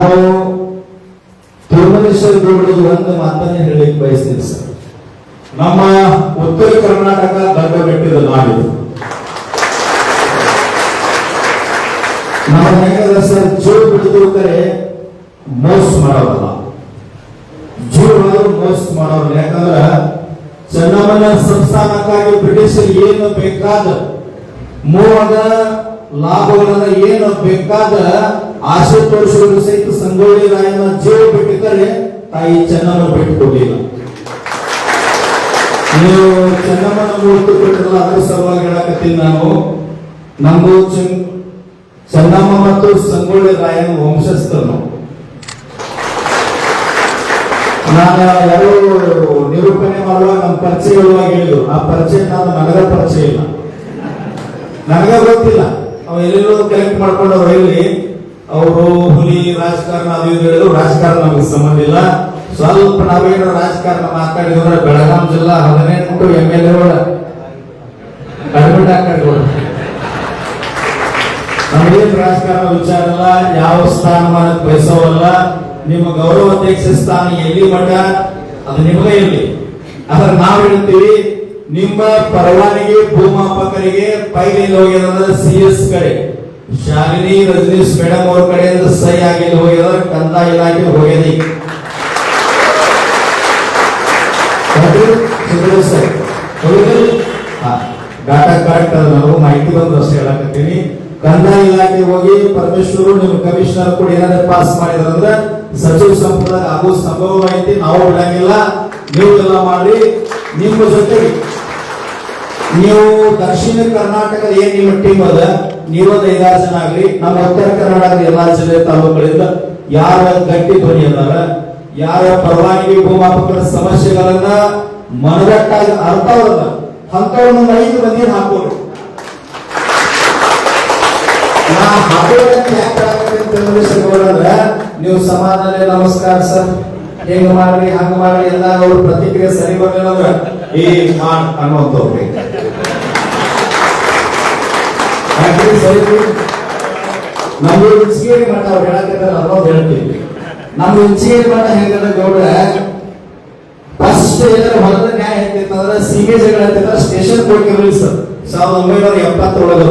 ನಾವು ತಿರುಮಲೇಶ್ವರ ಗೌಡರು ಒಂದು ಮಾತನ್ನ ಹೇಳಲಿಕ್ಕೆ ಬಯಸ್ತೀನಿ ಸರ್. ನಮ್ಮ ಉತ್ತರ ಕರ್ನಾಟಕ ದೊಡ್ಡ ಬೆಟ್ಟದ ನಾಡಿದು. ನಮ್ಮ ಹೆಂಗದ ಸರ್, ಜೋಡ್ ಬಿಡಿದ್ರು ಕರೆ ಮೋಸ ಮಾಡೋರಲ್ಲ, ಜೋಡ್ ಮೋಸ ಮಾಡೋರು. ಯಾಕಂದ್ರ ಚೆನ್ನಮ್ಮನ ಸಂಸ್ಥಾನಕ್ಕಾಗಿ ಬ್ರಿಟಿಷರು ಏನು ಬೇಕಾದ ಮೂವಾಗ ಲಾಭಗಳನ್ನ ಏನು ಬೇಕಾದ ಆಸೆ ತೋರಿಸಿದ್ರು ಸಹಿತ ಸಂಗೊಳ್ಳಿ ರಾಯನ ಜೀವ ಬಿಟ್ಟಿದ್ದಾರೆ, ತಾಯಿ ಚೆನ್ನಮ್ಮ ಬಿಟ್ಟುಕೊಡ್ಲಿಲ್ಲ. ನೀವು ಚೆನ್ನಮ್ಮನ ಮೂರ್ತಿ ಬಿಟ್ಟಿರಲ್ಲ, ಅದ್ರ ಸಲುವಾಗಿ ಹೇಳಕತ್ತೀನಿ ನಾನು. ನಮ್ದು ಚೆನ್ನಮ್ಮ ಮತ್ತು ಸಂಗೊಳ್ಳಿ ರಾಯನ ವಂಶಸ್ಥರು. ನಾನು ಯಾರು ನಿರೂಪಣೆ ಮಾಡುವಾಗ ನಮ್ಮ ಪರಿಚಯ ಹೇಳುವಾಗ ಹೇಳಿದ್ರು, ಆ ಪರಿಚಯ ನನಗ ಪರಿಚಯ ಇಲ್ಲ, ನನಗ ಗೊತ್ತಿಲ್ಲ. ಅವ್ ಎಲ್ಲೆಲ್ಲೋ ಕಲೆಕ್ಟ್ ಮಾಡ್ಕೊಂಡು ಅವ್ರು ಹೇಳಿ ಅವರು ಹುಲಿ ರಾಜಕಾರಣ ಅದು ಇದು ಹೇಳಿದ್ರು. ರಾಜಕಾರಣ ನಮಗೆ ಸಂಬಂಧ ಇಲ್ಲ. ಸ್ವಲ್ಪ ನಾವೇನು ರಾಜಕಾರಣ ಮಾತಾಡಿದ್ರೆ ಬೆಳಗಾಂ ಜಿಲ್ಲಾ 18 MLA ಕಡಿಮೆ ಹಾಕಿದ್ರು. ನಮಗೇನು ರಾಜಕಾರಣ ವಿಚಾರ ಇಲ್ಲ, ಯಾವ ಸ್ಥಾನಮಾನಕ್ಕೆ ಬಯಸೋವಲ್ಲ. ನಿಮ್ಮ ಗೌರವಾಧ್ಯಕ್ಷ ಸ್ಥಾನ ಎಲ್ಲಿ ಮಠ ಅದು ನಿಮಗೆ ಇರಲಿ. ಆದ್ರೆ ನಾವು ಹೇಳ್ತೀವಿ, ನಿಮ್ಮ ಪರವಾನಗಿ ಭೂಮಾಪಕರಿಗೆ ಪೈಲಿ ಹೋಗ್ಯದಂದ್ರೆ CS ಕಡೆ, ಶಾಲಿನಿ ರಜನೀಶ್ ಮೇಡಮ್ ಅವ್ರ ಕಡೆಯಿಂದ ಸಹಿ ಆಗಿ ಹೋಗ್ಯದ, ಕಂದಾಯ ಇಲಾಖೆ ಹೋಗ್ಯದಿ. ಡಾಟಾ ಕರೆಕ್ಟ್ ಅದ, ನಾವು ಮಾಹಿತಿ ಬಂದು ಅಷ್ಟೇ ಹೇಳಕತ್ತೀನಿ. ಕಂದಾಯ ಇಲಾಖೆ ಹೋಗಿ ಪರಮೇಶ್ವರು ನಿಮ್ಮ ಕಮಿಷನರ್ ಕೂಡ ಏನಾದ್ರು ಪಾಸ್ ಮಾಡಿದ್ರಂದ್ರೆ ಸಚಿವ ಸಂಪುಟದಾಗ ಆಗೋ ಸಂಭವ ಐತಿ. ನಾವು ಬಿಡಂಗಿಲ್ಲ, ನೀವು ಎಲ್ಲ ಮಾಡಿ. ನಿಮ್ಮ ಜೊತೆಗೆ ನೀವು ದಕ್ಷಿಣ ಕರ್ನಾಟಕದ ಏನ್ ನಿಮ್ಮ ಟೀಮ್ ಅದ, ನೀವೊಂದು 5-6 ಜನ ಆಗ್ಲಿ, ನಮ್ಮ ಉತ್ತರ ಕರ್ನಾಟಕದ ಎಲ್ಲಾ ಜಿಲ್ಲೆ ತಾಲೂಕುಗಳಿಂದ ಯಾರ ಗಟ್ಟಿ ಧ್ವನಿ ಅದಾರ, ಯಾರ ಪರವಾನಗಿ ಭೂಮಾಪಕರ ಸಮಸ್ಯೆಗಳನ್ನ ಮನಗಟ್ಟಾಗಿ ಅರ್ಥವಲ್ಲ ಅಂತವ್ರನ್ನ 5 ಮಂದಿ ಹಾಕೋರು. ನಾ ಹಾಕೋದ್ರೆ ನೀವು ಸಮಾಧಾನ ನಮಸ್ಕಾರ ಸರ್, ಹೆಂಗ ಮಾಡ್ರಿ ಹಂಗ ಮಾಡ್ರಿ ಎಲ್ಲ ಅವ್ರ ಪ್ರತಿಕ್ರಿಯೆ ಸರಿ ಬರ್ಲಿಲ್ಲ ಅಂದ್ರೆ ಈ ಮಾಡ್ ಅನ್ನೋಂಥವ್ರಿ ಸರಿ. ನಮ್ದು ಇಂಚಿಗೇರಿ ಮಠ ಅವ್ರು ಹೇಳಕ್ಕಿದ್ದಾರೆ, ಅನ್ನೋದು ಹೇಳ್ತೀವಿ. ನಮ್ದು ಇಂಚಿಗೇರಿ ಮಠ ಹೆಂಗಂದ್ರೆ ಗೌಡ್ರ ಫಸ್ಟ್ ಏನಾರ ಹೊಲದ ನ್ಯಾಯ ಹೇಳ್ತಿತ್ತಂದ್ರೆ ಸೀಮೆಜಗಳು ಹೇಳ್ತಿದ್ರೆ ಸ್ಟೇಷನ್ ಕೊಡ್ತಿರ್ಲಿ ಸರ್. 1970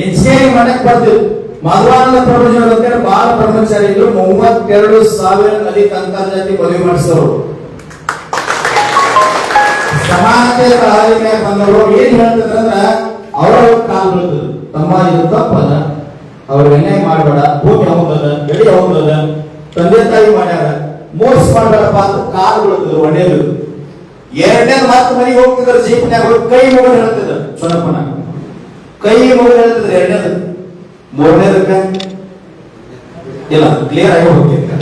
ಇಂಜಿನಿಯರಿಂಗ್ ಮಾಡಕ್ ಬರ್ತಿದ್ರು. ಮಧುವಾನಂದ ಪ್ರಭುಜಿ ಅಂತೇಳಿ ಬಾಳ ಬ್ರಹ್ಮಚಾರಿ ಇದ್ರು. 32,000 ಅಧಿಕ ಅಂತರ್ಜಾತಿ ಮದುವೆ ಮಾಡಿಸೋರು, ಸಮಾನತೆ ಆಳಿಕೆ ಬಂದವರು. ಏನ್ ಹೇಳ್ತಿದ್ರಂದ್ರ ಅವ್ರ ಕಾಲ್ ಬೀಳ್ತದೆ, ತಮ್ಮ ಇದು ತಪ್ಪದ, ಅವ್ರ ಎಣ್ಣೆ ಮಾಡಬೇಡ, ಭೂಮಿ ಅವನದ, ಗಡಿ ಅವನದ, ತಂದೆ ತಾಯಿ ಮಾಡ್ಯಾರ, ಮೋಸ ಮಾಡಬೇಡಪ್ಪ ಅಂತ ಕಾಲ್ ಬೀಳ್ತಿದ್ರು. ಒಳ್ಳೆಯದು. 2ನೇ ಮಾತು ಮನೆಗೆ ಹೋಗ್ತಿದ್ರು, ಜೀಪ್ನ್ಯಾಗ ಹೋಗಿ ಕೈ ಮುಗಿದು ಹೇಳ್ತಿದ್ರು. ಚೊನಪ್ಪನ ಕೈ ಮುಗಿದು ಹೇಳ್ತಿದ್ರು 2ನೇದು. 3ನೇದಕ್ಕ ಇಲ್ಲ, ಕ್ಲಿಯರ್ ಆಗಿ ಹೋಗ್ತಿದ್ದೆ.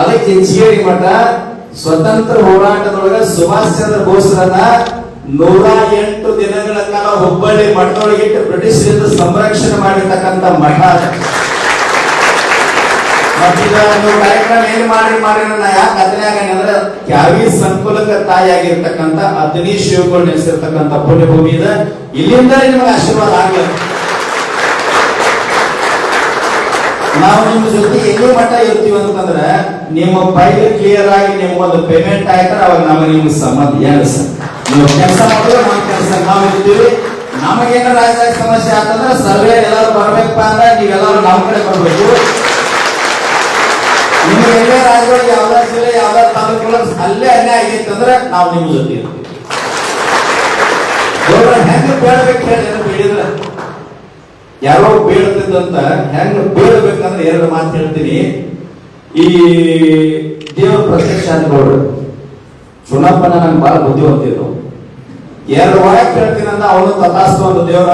ಅದಕ್ಕೆ ಇಂಚಿಗೇರಿ ಮಠ ಸ್ವತಂತ್ರ ಹೋರಾಟದೊಳಗ ಸುಭಾಷ್ ಚಂದ್ರ ಬೋಸ್ರನ್ನ 108 ದಿನಗಳ ಕಾಲ ಹುಬ್ಬಳ್ಳಿ ಮಠದೊಳಗಿಟ್ಟು ಬ್ರಿಟಿಷರಿಂದ ಸಂರಕ್ಷಣೆ ಮಾಡಿರ್ತಕ್ಕಂಥ ಮಠ. ಮತ್ತೀಗ ನೀವು ಕಾರ್ಯಕ್ರಮ ಏನ್ ಮಾಡಿ ನಾ ಯಾಕೆ ಅದನ್ಯಾಗ ಅಂದ್ರೆ ಕ್ಯಾವಿ ಸಂಕುಲಕ ತಾಯಿಯಾಗಿರ್ತಕ್ಕಂಥ ಅತನಿ ಶಿವಗಳು ನೆಲೆಸಿರ್ತಕ್ಕಂಥ ಪುಣ್ಯಭೂಮಿ ಇದೆ. ಇಲ್ಲಿಂದ ನಿಮಗೆ ಆಶೀರ್ವಾದ ಆಗಲಿ. ನಾವು ನಿಮ್ಮ ಜೊತೆ ಎಲ್ಲಿ ಮಠ ಇರ್ತೀವಿ ಅಂತಂದ್ರೆ ನಿಮ್ಮ ಫೈಲ್ ಕ್ಲಿಯರ್ ಆಗಿ ನಿಮ್ಗೊಂದು ಪೇಮೆಂಟ್ ಆಯ್ತಾರೆ, ಅವಾಗ ನಮಗೆ ನಿಮ್ಗೆ ಸಂಬಂಧ ಏನು ಸರ್. ನೀವು ಕೆಲಸ ಮಾಡಿದ್ರೆ ನಮ್ಮ ಕೆಲಸ ನಾವು ಇರ್ತೀವಿ. ನಮಗೇನ ರಾಜಕೀಯ ಸಮಸ್ಯೆ ಆತಂದ್ರೆ ಸರ್ವೆ ಎಲ್ಲರೂ ಬರ್ಬೇಕಪ್ಪ ಅಂದ್ರೆ ನೀವೆಲ್ಲರೂ ನಮ್ಮ ಕಡೆ ಬರ್ಬೇಕು. ನಿಮ್ಗೆ ಎಲ್ಲೇ ರಾಜ್ಯಗಳಿಗೆ ಯಾವ್ದಾರು ಜಿಲ್ಲೆ ಯಾವ್ದಾರು ತಾಲೂಕುಗಳ ಅಲ್ಲೇ ಅನ್ಯಾಯ ಆಗೈತೆ ಅಂದ್ರೆ ನಾವು ನಿಮ್ಮ ಜೊತೆ ಇರ್ತೀವಿ. ಹೆಂಗ ಬೇಡಬೇಕು ಹೇಳಿ ಹೇಳಿದ್ರೆ ಯಾರೋ ಬೇಡ್ತಿದ್ದಂತ ಹೆಂಗ ಬೇಡಬೇಕಂದ್ರೆ 2 ಮಾತು ಹೇಳ್ತೀನಿ. ಈ ದೇವ್ರ ಪ್ರತ್ಯಕ್ಷ ನೋಡ್ರಿ, ಚುನಪ್ಪನ ನಂಗೆ ಬಹಳ ಬುದ್ಧಿವಂತಿದ್ರು. 2 ವಾಕ್ಯ ಹೇಳ್ತೀನಿ ಅಂತ ಅವನು ತಥಾಸ್ತು ಒಂದು ದೇವ್ರ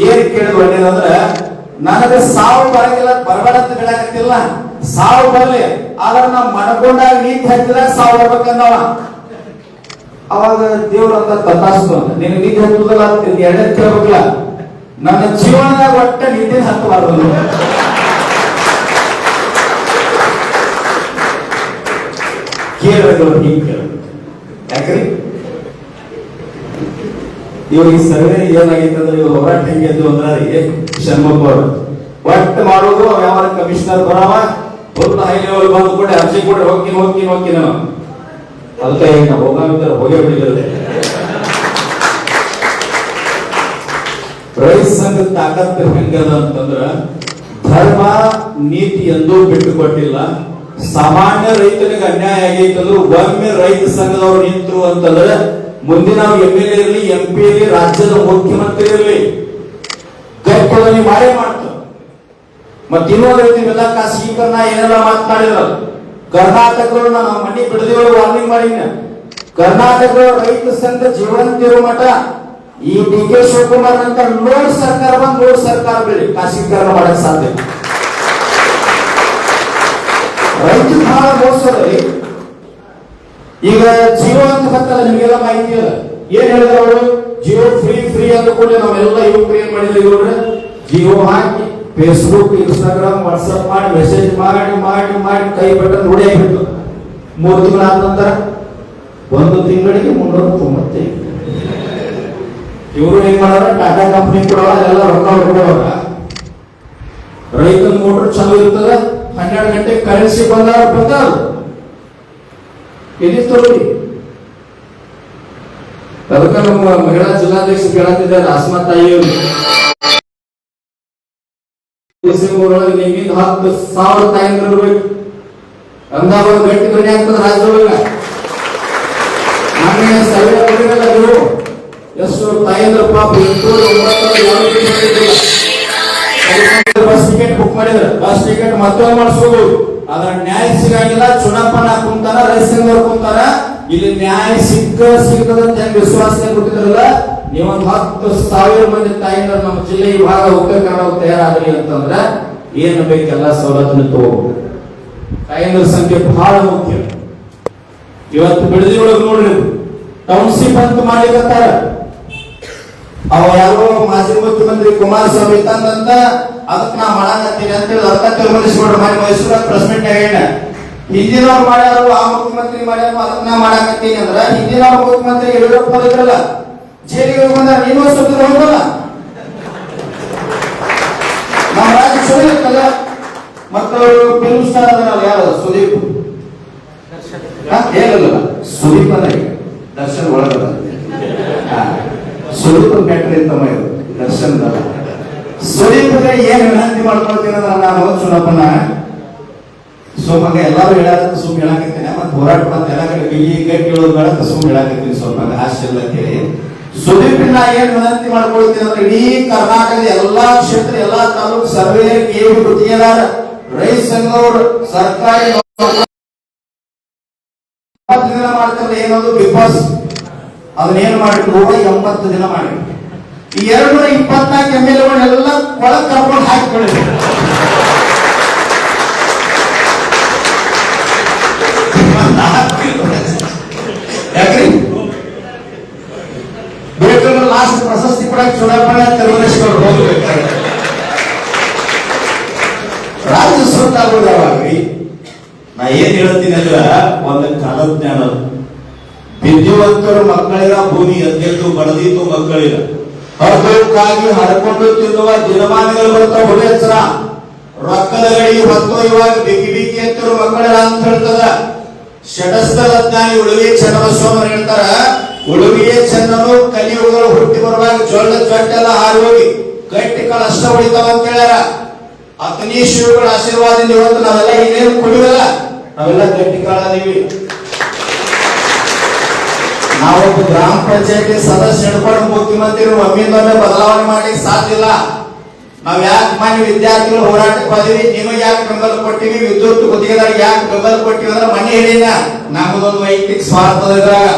ಏನ್ ಕೇಳಿದ್ ಒಳ್ಳೇದಂದ್ರೆ, ನನಗೆ ಸಾವು ಬರಂಗಿಲ್ಲ, ಬರಬೇಡಂತ ಹೇಳಕತ್ತಿಲ್ಲ, ಸಾವು ಬರ್ಲಿ, ಆದ್ರೆ ನಾವು ಮಡ್ಕೊಂಡಾಗ ನೀತಿ ಹತ್ತಿದಾಗ ಸಾವು ಬರ್ಬೇಕಂದವ. ಅವಾಗ ದೇವ್ರಂತ ತಥಾಸ್ತು ಅಂತ, ನಿನಗೆ ನೀತಿ ಹತ್ತುದಲ್ಲ 2ನೇ ಕೇಳ್ಬೇಕಲ್ಲ, ನನ್ನ ಜೀವನದಾಗ ಒಟ್ಟ ನಿದ್ದೆ ಹತ್ತಬಾರದು. ಕೇಳಬೇಕು, ಹಿಂಗೆ ಕೇಳಬೇಕು. ಯಾಕ್ರಿ ಇವ್ರಿಗೆ ಸರ್ವೆ ಏನಾಗೈತೆ ಅಂದ್ರೆ ಇವ್ರು ಹೋರಾಟ ಹೆಂಗೆದ್ದು ಅಂದ್ರೆ ಷಣ್ಮುಖ ಅವರು ಒಟ್ಟು ಮಾಡೋದು ಯಾವ ಕಮಿಷನರ್ ಬರವ ಫುಲ್ ಹೈ ಲೆವೆಲ್ ಬಂದು ಕೂಡ ಅರ್ಜಿ ಕೂಡ ಹೋಗಿ ನಾವು ಅದಕ್ಕೆ ನಾವು ಹೋಗೇ ಬಿಟ್ಟಿದ್ದಾರೆ. ರೈತ ಸಂಘದ ತಾಕತ್ತು ಹೆಂಗದ ಅಂತಂದ್ರ ಧರ್ಮ ನೀತಿ ಎಂದೂ ಬಿಟ್ಟು ಕೊಟ್ಟಿಲ್ಲ. ಸಾಮಾನ್ಯ ರೈತನಿಗೆ ಅನ್ಯಾಯ ಆಗೈತಂದ್ರು ಒಮ್ಮೆ ರೈತ ಸಂಘದವ್ರು ನಿಂತರು ಅಂತಂದ್ರೆ ಮುಂದಿನ MLA ಇರಲಿ MP ಇರಲಿ ರಾಜ್ಯದ ಮುಖ್ಯಮಂತ್ರಿ ಇರಲಿ ಗಟ್ಟೊಳಗೆ ಮಾಡೇ ಮಾಡ್ತಾರೆ. ಮತ್ತೆ ಇನ್ನೊಂದು ಹೇಳ್ತೀವೆಲ್ಲ ಖಾಸಗೀಕರಣ ಏನೆಲ್ಲ ಮಾತನಾಡಿದ್ರ ಕರ್ನಾಟಕಗಳು ನಮ್ಮ ಮನೆ ಬಿಡದಿಗಳು ವಾರ್ನಿಂಗ್ ಮಾಡಿನ ಕರ್ನಾಟಕ ರೈತ ಸಂಘ ಜೀವಂತಿರೋ ಮಠ ಈ DK ಶಿವಕುಮಾರ್ ಅಂತ ನೋಡ್ ಸರ್ಕಾರ ಬಂದ್ ನೋಡ್ ಸರ್ಕಾರ ಬೆಳಿ ಖಾಸಗೀಕರಣ ಮಾಡಕ್ ಸಾಧ್ಯ. ರೈತ ಬಹಳ ಮೋಸದಲ್ಲಿ ಈಗ ಜಿಯೋ ಅಂತ ಬರ್ತಲ್ಲ ನಿಮಗೆಲ್ಲ ಮಾಹಿತಿ ಅಲ್ಲ ಏನ್ ಹೇಳಿದ್ರು ಅವರು ಜಿಯೋ ಫ್ರೀ ಅಂತ ಕೂಡ ನಾವೆಲ್ಲ ಯುವಕರು ಏನ್ ಮಾಡಿದ್ವಿ ಇವ್ರ ಜಿಯೋ ಹಾಕಿ ಫೇಸ್ಬುಕ್ ಇನ್ಸ್ಟಾಗ್ರಾಮ್ ವಾಟ್ಸ್ಆಪ್ ಮಾಡಿ ಮೆಸೇಜ್ ಮಾಡಿ ಕೈ ಬಟನ್ ರೂಢಿ ಆಗಿಬಿಟ್ಟು 3 ತಿಂಗಳಾದ ನಂತರ 1 ತಿಂಗಳಿಗೆ 395 ಇವರು ಏನ್ ಮಾಡಾರ ಟಾಟಾ ಕಂಪನಿ ಕೊಡೋರ ಎಲ್ಲ ರೊಕ್ಕ ಹೊಡ್ಕೊಳ್ಳೋರ ರೈತನ ಮೋಟರ್ ಚಾಲು ಇರ್ತದ 12 ಗಂಟೆ ಕರೆನ್ಸಿ ಬಂದ ಎಲ್ಲಿರ್ತಾರೆ ಅದಕ್ಕೆ ನಮ್ಮ ಮಹಿಳಾ ಜಿಲ್ಲಾಧ್ಯಕ್ಷ ಕೇಳತ್ತಿದ್ದಾರೆ ಆಸ್ಮಾ ತಾಯಿಯವರು ನಿಮ್ಮಿಂದ 10,000 ತಾಯಂದ್ರು ಇರ್ಬೇಕು ಅಂದಾಗ ಒಂದು ಗಂಟೆ ಧ್ವನಿ ಆಗ್ತದೆ ರಾಜ್ಯದೊಳಗ ನಾನೇ ಸರ್ವೆ ಕೊಟ್ಟಿರಲ್ಲ ನೀವು ಎಷ್ಟು ತಾಯಂದ್ರ ಪಾಪ 800 ಬಸ್ ಟಿಕೆಟ್ ಬುಕ್ ಮಾಡಿದ್ರೆ ಬಸ್ ಟಿಕೆಟ್ ಮತ್ತೆ ಮಾಡಿಸ್ಬೋದು ಅದ್ರ ನ್ಯಾಯ ಸಿಗಂಗಿಲ್ಲ ಚುನಾವಣಾ ಕುಂತಾರ ರೈತ ಸಂಘದವ್ರು ಕುಂತಾರ ಇಲ್ಲಿ ನ್ಯಾಯ ಸಿಕ್ಕದಂತ ಹೆಂಗ್ ವಿಶ್ವಾಸ ಕೊಟ್ಟಿದ್ರಲ್ಲ ನೀವೊಂದು 10,000 ಮಂದಿ ತಾಯಂದ್ರ ನಮ್ಮ ಜಿಲ್ಲೆ ಈ ಭಾಗ ಉತ್ತರ ಕನ್ನಡ ತಯಾರಾಗ್ರಿ ಅಂತಂದ್ರ ಏನು ಬೇಕೆಲ್ಲ ಸವಲತ್ತನ್ನು ತಗೋಬಹುದು. ತಾಯಂದ್ರ ಸಂಖ್ಯೆ ಬಹಳ ಮುಖ್ಯ. ಇವತ್ತು ಬಿಡದಿ ಒಳಗೆ ನೋಡ್ರಿ ಟೌನ್ಶಿಪ್ ಅಂತ ಮಾಡಿಕತ್ತಾರ ಅವ ಯಾರೋ ಮಾಜಿ ಮುಖ್ಯಮಂತ್ರಿ ಕುಮಾರಸ್ವಾಮಿ ತಂದಂತ ಅದಕ್ಕೆ ನಾ ಮಾಡಾಕತ್ತೀನಿ ಅಂತೇಳಿ ಅದಕ್ಕ ತಿಳ್ಕೊಂಡಿಸ್ಬಿಡ್ರಿ ಮಾಡಿ ಮೈಸೂರಾಗ ಪ್ರೆಸ್ ಮೀಟ್ ಹೇಳ ಹಿಂದಿನವ್ರು ಮಾಡ್ಯಾರು ಆ ಮುಖ್ಯಮಂತ್ರಿ ಮಾಡ್ಯಾರು ಅದಕ್ಕೆ ನಾ ಮಾಡಾಕತ್ತೀನಿ ಅಂದ್ರ ಹಿಂದಿನವ್ರ ಮುಖ್ಯಮಂತ್ರಿ ಯಡಿಯೂರಪ್ಪ ಇದ್ರಲ್ಲ ಜೈಲಿಗೆ ಬಂದ ನೀನು ಸುತ್ತಿದ ಹೋಗಲ್ಲ ನಮ್ಮ ರಾಜ್ಯ ಸುಳಿ ಇರ್ತಲ್ಲ ಮತ್ತು ಫಿಲ್ಮ್ ಸ್ಟಾರ್ ಅದಲ್ಲ ಯಾರು ಸುದೀಪ್ ಹೇಳಿಲ್ಲ ಸುದೀಪ್ ಅಂದ್ರೆ ದರ್ಶನ್ ಒಳಗದ ಸುದೀಪ್ ಫ್ಯಾಕ್ಟರಿ ತಮ್ಮ ಇದು ದರ್ಶನ್ ಸುದೀಪ್ಗೆ ಏನ್ ವಿನಂತಿ ಮಾಡ್ಕೊಳ್ತೀನಿ ಅಂದ್ರೆ ನಾನು ಚುನಾವಣ ಸೋಮಂಗ ಎಲ್ಲಾರು ಹೇಳಾಕ ಸುಮ್ ಹೇಳಾಕತ್ತೀನಿ ಮತ್ತೆ ಹೋರಾಟ ಮತ್ತೆ ಎಲ್ಲ ಕಡೆ ಈ ಗಟ್ಟಿ ಹೇಳೋದು ಬೇಡ ಸುಮ್ ಹೇಳಾಕತ್ತೀನಿ ಸ್ವಲ್ಪ ಹಾಸ್ಯ ಎಲ್ಲ ಕೇಳಿ ಸುದೀಪಿನ ಏನ್ ವಿನಂತಿ ಮಾಡ್ಕೊಳ್ತೀನಿ ಅಂದ್ರೆ ಇಡೀ ಕರ್ನಾಟಕದ ಎಲ್ಲಾ ಕ್ಷೇತ್ರ ಎಲ್ಲಾ ತಾಲೂಕು ಸರ್ವೆ ಗುತ್ತಿಗೆದಾರ ರೈತ ಸಂಘದವರು ಸರ್ಕಾರಿ ದಿನ ಮಾಡ್ತಾರೆ ಏನದು ಬಿಗ್ ಬಾಸ್ ಅದನ್ನೇನು ಮಾಡಿ 180 ದಿನ ಮಾಡಿ ಈ 224 MLAಗಳನ್ನೆಲ್ಲ ಒಳಗ್ ಕರ್ಕೊಂಡು ಹಾಕಿಕೊಳ್ಳಿ ಯಾಕ್ರಿ ಬೇಕಂದ್ರೆ ಲಾಸ್ಟ್ ಪ್ರಶಸ್ತಿ ಕೊಡಕ್ಕೆ ಚುನಾವಣೆ ತಿರುವನೇಶ್ವರ ಹೋಗ್ಬೇಕಾದ್ರೆ ರಾಜ್ಯ ಸ್ವಂತ ಆಗೋದು ಯಾವಾಗ್ರಿ ನಾ ಏನ್ ಹೇಳ್ತೀನಿ ಅಂದ್ರ ಒಂದು ಕಾಲಜ್ಞಾನ ವಿದ್ಯಾವಂತರು ಮಕ್ಕಳಿರ ಭೂಮಿ ಎದ್ದೆದ್ದು ಬಡದಿತ್ತು ಮಕ್ಕಳಿರ ಹರದಕ್ಕಾಗಿ ಹರಕೊಂಡು ತಿನ್ನುವ ದಿನಮಾನಗಳು ಬರ್ತಾವ ಹುಡುಗರ ರೊಕ್ಕದ ಗಡಿ ಹೊತ್ತು ಇವಾಗ ಬಿಕ್ಕಿ ಎತ್ತರು ಮಕ್ಕಳಿರ ಅಂತ ಹೇಳ್ತದ ಷಟಸ್ಥಲ ಜ್ಞಾನಿ ಉಳುವಿ ಚನ್ನಬಸವಣ್ಣ ಹೇಳ್ತಾರ ಉಳುವಿಯೇ ಚೆನ್ನನು ಕಲಿಯುಗಗಳು ಹುಟ್ಟಿ ಬರುವಾಗ ಜೊಟ್ಟೆಲ್ಲ ಹಾರಿ ಹೋಗಿ ಗಟ್ಟಿ ಕಾಳ ಅಷ್ಟ ಹೊಡಿತಾವ ಅಂತ ಹೇಳ್ಯಾರ ಅಗ್ನಿ ಶಿವಗಳ ಆಶೀರ್ವಾದದಿಂದ ಇವತ್ತು ನಾವೆಲ್ಲ ಇನ್ನೇನು ಕುಡಿಯಲ್ಲ ನಾವೆಲ್ಲ ಗಟ್ಟಿ ಕಾಳದೀವಿ ನಾವೊಬ್ಬ ಗ್ರಾಮ ಪಂಚಾಯತಿ ಸದಸ್ಯ ಹಿಡ್ಕೊಂಡು ಮುಖ್ಯಮಂತ್ರಿ ಒಮ್ಮಿಂದೊಮ್ಮೆ ಬದಲಾವಣೆ ಮಾಡ್ಲಿಕ್ಕೆ ಸಾಧ್ಯ ಇಲ್ಲ. ನಾವ್ ಯಾಕೆ ಮನೆ ವಿದ್ಯಾರ್ಥಿಗಳು ಹೋರಾಟಕ್ಕೆ ಹೋದಿವಿ ನಿಮಗೆ ಯಾಕೆ ಬೆಂಬಲ ಕೊಟ್ಟಿವಿ ವಿದ್ಯುತ್ ಗುತ್ತಿಗೆದಾರಿಗೆ ಯಾಕೆ ಬೆಂಬಲ ಕೊಟ್ಟಿವಿ ಅಂದ್ರೆ ಮನೆ ಹೇಳಿನ ನಮ್ಮದೊಂದು ವೈಯಕ್ತಿಕ ಸ್ವಾರ್ಥದ ಇದ್ರಾಗ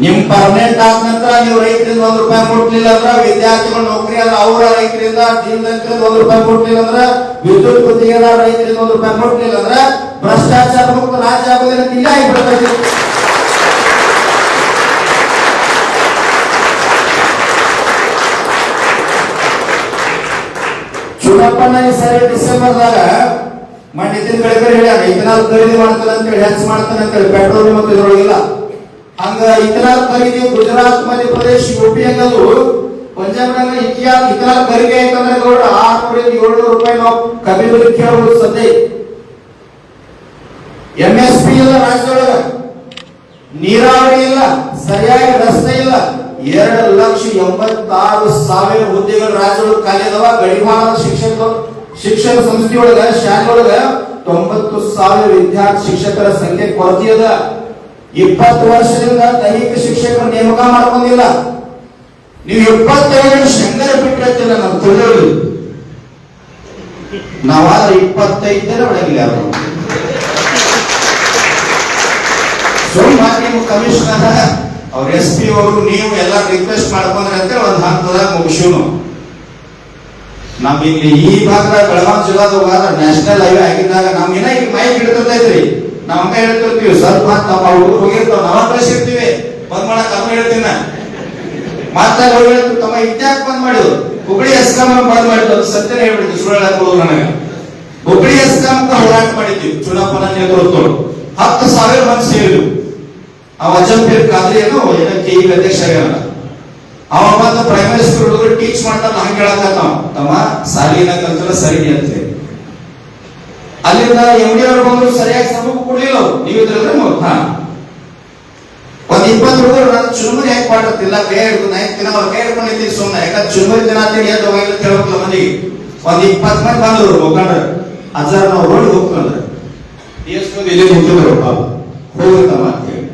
ನಿಮ್ ಪರ್ಮನೆಂಟ್ ಆದ ನಂತರ ನೀವು ರೈತರಿಂದ ₹1 ಕೊಡ್ಲಿಲ್ಲ ಅಂದ್ರ ವಿದ್ಯಾರ್ಥಿಗಳು ನೌಕರಿ ಆದ್ರೆ ಅವರ ರೈತರಿಂದ ಜೀವನದಂತ್ರಿಂದ ₹1 ಕೊಡ್ಲಿಲ್ಲ ಅಂದ್ರ ವಿದ್ಯುತ್ ಗುತ್ತಿಗೆದಾರ ರೈತರಿಂದ ₹1 ಕೊಡ್ಲಿಲ್ಲ ಅಂದ್ರ ಭ್ರಷ್ಟಾಚಾರ ಮುಕ್ತ ರಾಜ್ಯ ಆಗೋದಿಲ್ಲ ಇಲ್ಲ ಆಗಿಬಿಡ್ತದೆ. ಚುನಾವಣೆ ಈ ಸಾರಿ ಡಿಸೆಂಬರ್ದಾಗ ನಿತಿನ್ ಗಡ್ಕರಿ ಹೇಳ್ಯಾರ ಇಥನಾಲ್ ಖರೀದಿ ಮಾಡ್ತಾನೆ ಅಂತ ಹೇಳಿ ಹೆಚ್ಚು ಮಾಡ್ತಾನೆ ಅಂತ ಹೇಳಿ ಪೆಟ್ರೋಲ್ ಮತ್ತು ಇದ್ರೊಳಗಿಲ್ಲ ಹಂಗ ಇತರಾಲ್ ಖರೀದಿ ಗುಜರಾತ್ ಮಧ್ಯಪ್ರದೇಶ ಯುಪಿ ಅನ್ನೋದು ಪಂಜಾಬ್ನಾಗ ಇತರಾಲ್ ಖರೀದಿ ಆಯ್ತಂದ್ರೆ ಗೌಡ 600-700 ರೂಪಾಯಿ ನಾವು ಕಮ್ಮಿ ಬೆಲೆ ಕೇಳಬಹುದು ಸದ್ಯ. MSP ಇಲ್ಲ ರಾಜ್ಯದೊಳಗ, ನೀರಾವರಿ ಇಲ್ಲ, ಸರಿಯಾಗಿ ರಸ್ತೆ ಇಲ್ಲ, 2,86,000 ಹುದ್ದೆಗಳು ರಾಜ್ಯದೊಳಗೆ ಖಾಲಿ ಅದಾವ. ಗಡಿಭಾಗದ ಶಿಕ್ಷಣ ಸಂಸ್ಥೆಯೊಳಗ ಶಾಲೆಯೊಳಗ 90,000 ವಿದ್ಯಾರ್ಥಿ ಶಿಕ್ಷಕರ ಸಂಖ್ಯೆ ಕೊರತೆ ಅದ. 20 ವರ್ಷದಿಂದ ದೈಹಿಕ ಶಿಕ್ಷಕರ ನೇಮಕ ಮಾಡ್ಕೊಂಡಿಲ್ಲ. ನೀವು 25 ಶಂಕರ ಬಿಟ್ಟಿರ್ತಿಲ್ಲ ನಾವು ತಿಳಿಯೋದು. ನಾವಾದ್ರೆ 25 ದಿನ ಒಳಗಿಲ್ಲ. ನಿಮ್ಮ ಕಮಿಷನರ್ ಅವ್ರ SP ಅವರು ನೀವು ಎಲ್ಲ ರಿಕ್ವೆಸ್ಟ್ ಮಾಡ್ಕೊಂಡ್ರೆ ಅಂತ ಒಂದು ಹಂತದಾಗ ಮುಗಿಸೋನು. ನಮ್ ಇಲ್ಲಿ ಈ ಭಾಗದಾಗ ಬೆಳಗಾವಿ ಜಿಲ್ಲಾದಾಗ ನ್ಯಾಷನಲ್ ಹೈವೇ ಆಗಿದ್ದಾಗ ನಮ್ ಏನ ಈಗ ಮೈಕ್ ಹಿಡ್ತಾ ಇದ್ರಿ, ನಾವ್ ಹಂಗ ಹೇಳ್ತಿರ್ತೀವಿ. ಸ್ವಲ್ಪ ನಮ್ಮ ಹುಡುಗರು ಹೋಗಿರ್ತಾವ, ನಾವ ಕಳಿಸಿರ್ತೀವಿ ಬಂದ್ ಮಾಡಕ್. ಅಮ್ಮ ಹೇಳ್ತೀನ ಮತ್ತೆ ತಮ್ಮ ಇತ್ಯಾಕ್ ಬಂದ್ ಮಾಡಿದ್ರು, ಹುಬ್ಳಿ ಎಸ್ಕಾಂ ಬಂದ್ ಮಾಡಿದ್ರು. ಅದು ಸತ್ಯನೇ ಹೇಳ್ಬಿಡ್ತೀವಿ, ಸುಳ್ಳು ಹಾಕೋದು ನನಗೆ. ಹುಬ್ಳಿ ಎಸ್ಕಾಂ ಹೋರಾಟ ಮಾಡಿದ್ವಿ ಚುನಾವಣಾ ನೇತೃತ್ವ. 10,000 ಮಂದಿ ಸೇರಿದ್ರು. ಅವ ಅಜಂಪೀರ್ ಖಾದ್ರಿ ಏನು ಇದಕ್ಕೆ ಈಗ ಅಧ್ಯಕ್ಷ ಆಗ್ಯಾನ. ಅವ ಬಂದು ಪ್ರೈಮರಿ ಸ್ಕೂಲ್ ಹುಡುಗರು ಟೀಚ್ ಮಾಡ್ತಾನ. ಹಂಗ ಹೇಳಕತ್ತ ತಮ್ಮ ಸಾಲಿನ ಕಲ್ತರ ಸರಿ ಅಂತ. ಅಲ್ಲಿಂದ MD ಅವ್ರು ಬಂದ್ರು, ಸರಿಯಾಗಿ ಸಬೂಬು ಕೊಡ್ಲಿಲ್ಲ ಅವ್ರು. ನೀವಿದ್ರಲ್ರಿ ಹಾ ಒಂದ್ 20 ಹುಡುಗರು ನಾನು ಚುರುಮುರಿ ಯಾಕೆ ಮಾಡ್ತಿಲ್ಲ, ಕೈ ಹಿಡಿದು ನಾಯ್ತು ದಿನ ಅವ್ರ ಕೈ ಹಿಡ್ಕೊಂಡಿದ್ದೀವಿ ಸುಮ್ಮನೆ. ಯಾಕಂದ್ರೆ ಚುರುಮುರಿ ದಿನ ಅಂತ ಎದ್ದು ಹೋಗಿಲ್ಲ ಕೇಳ್ಬೇಕಲ್ಲ ಮಂದಿಗೆ. ಒಂದ್ 20 ಮಂದಿ ಬಂದ್ರು ಹೋಗ್ಕೊಂಡ್ರೆ ಅಜ್ಜಾರ ನಾವು ರೋಡ್ ಹೋಗ್ಕೊಂಡ್ರೆ ಇಲ್ಲಿ ಹೋಗ್ತಿದ್ರು ಹೋಗಿರ್ತಮ್ಮ ಅಂತ ಹೇಳಿ.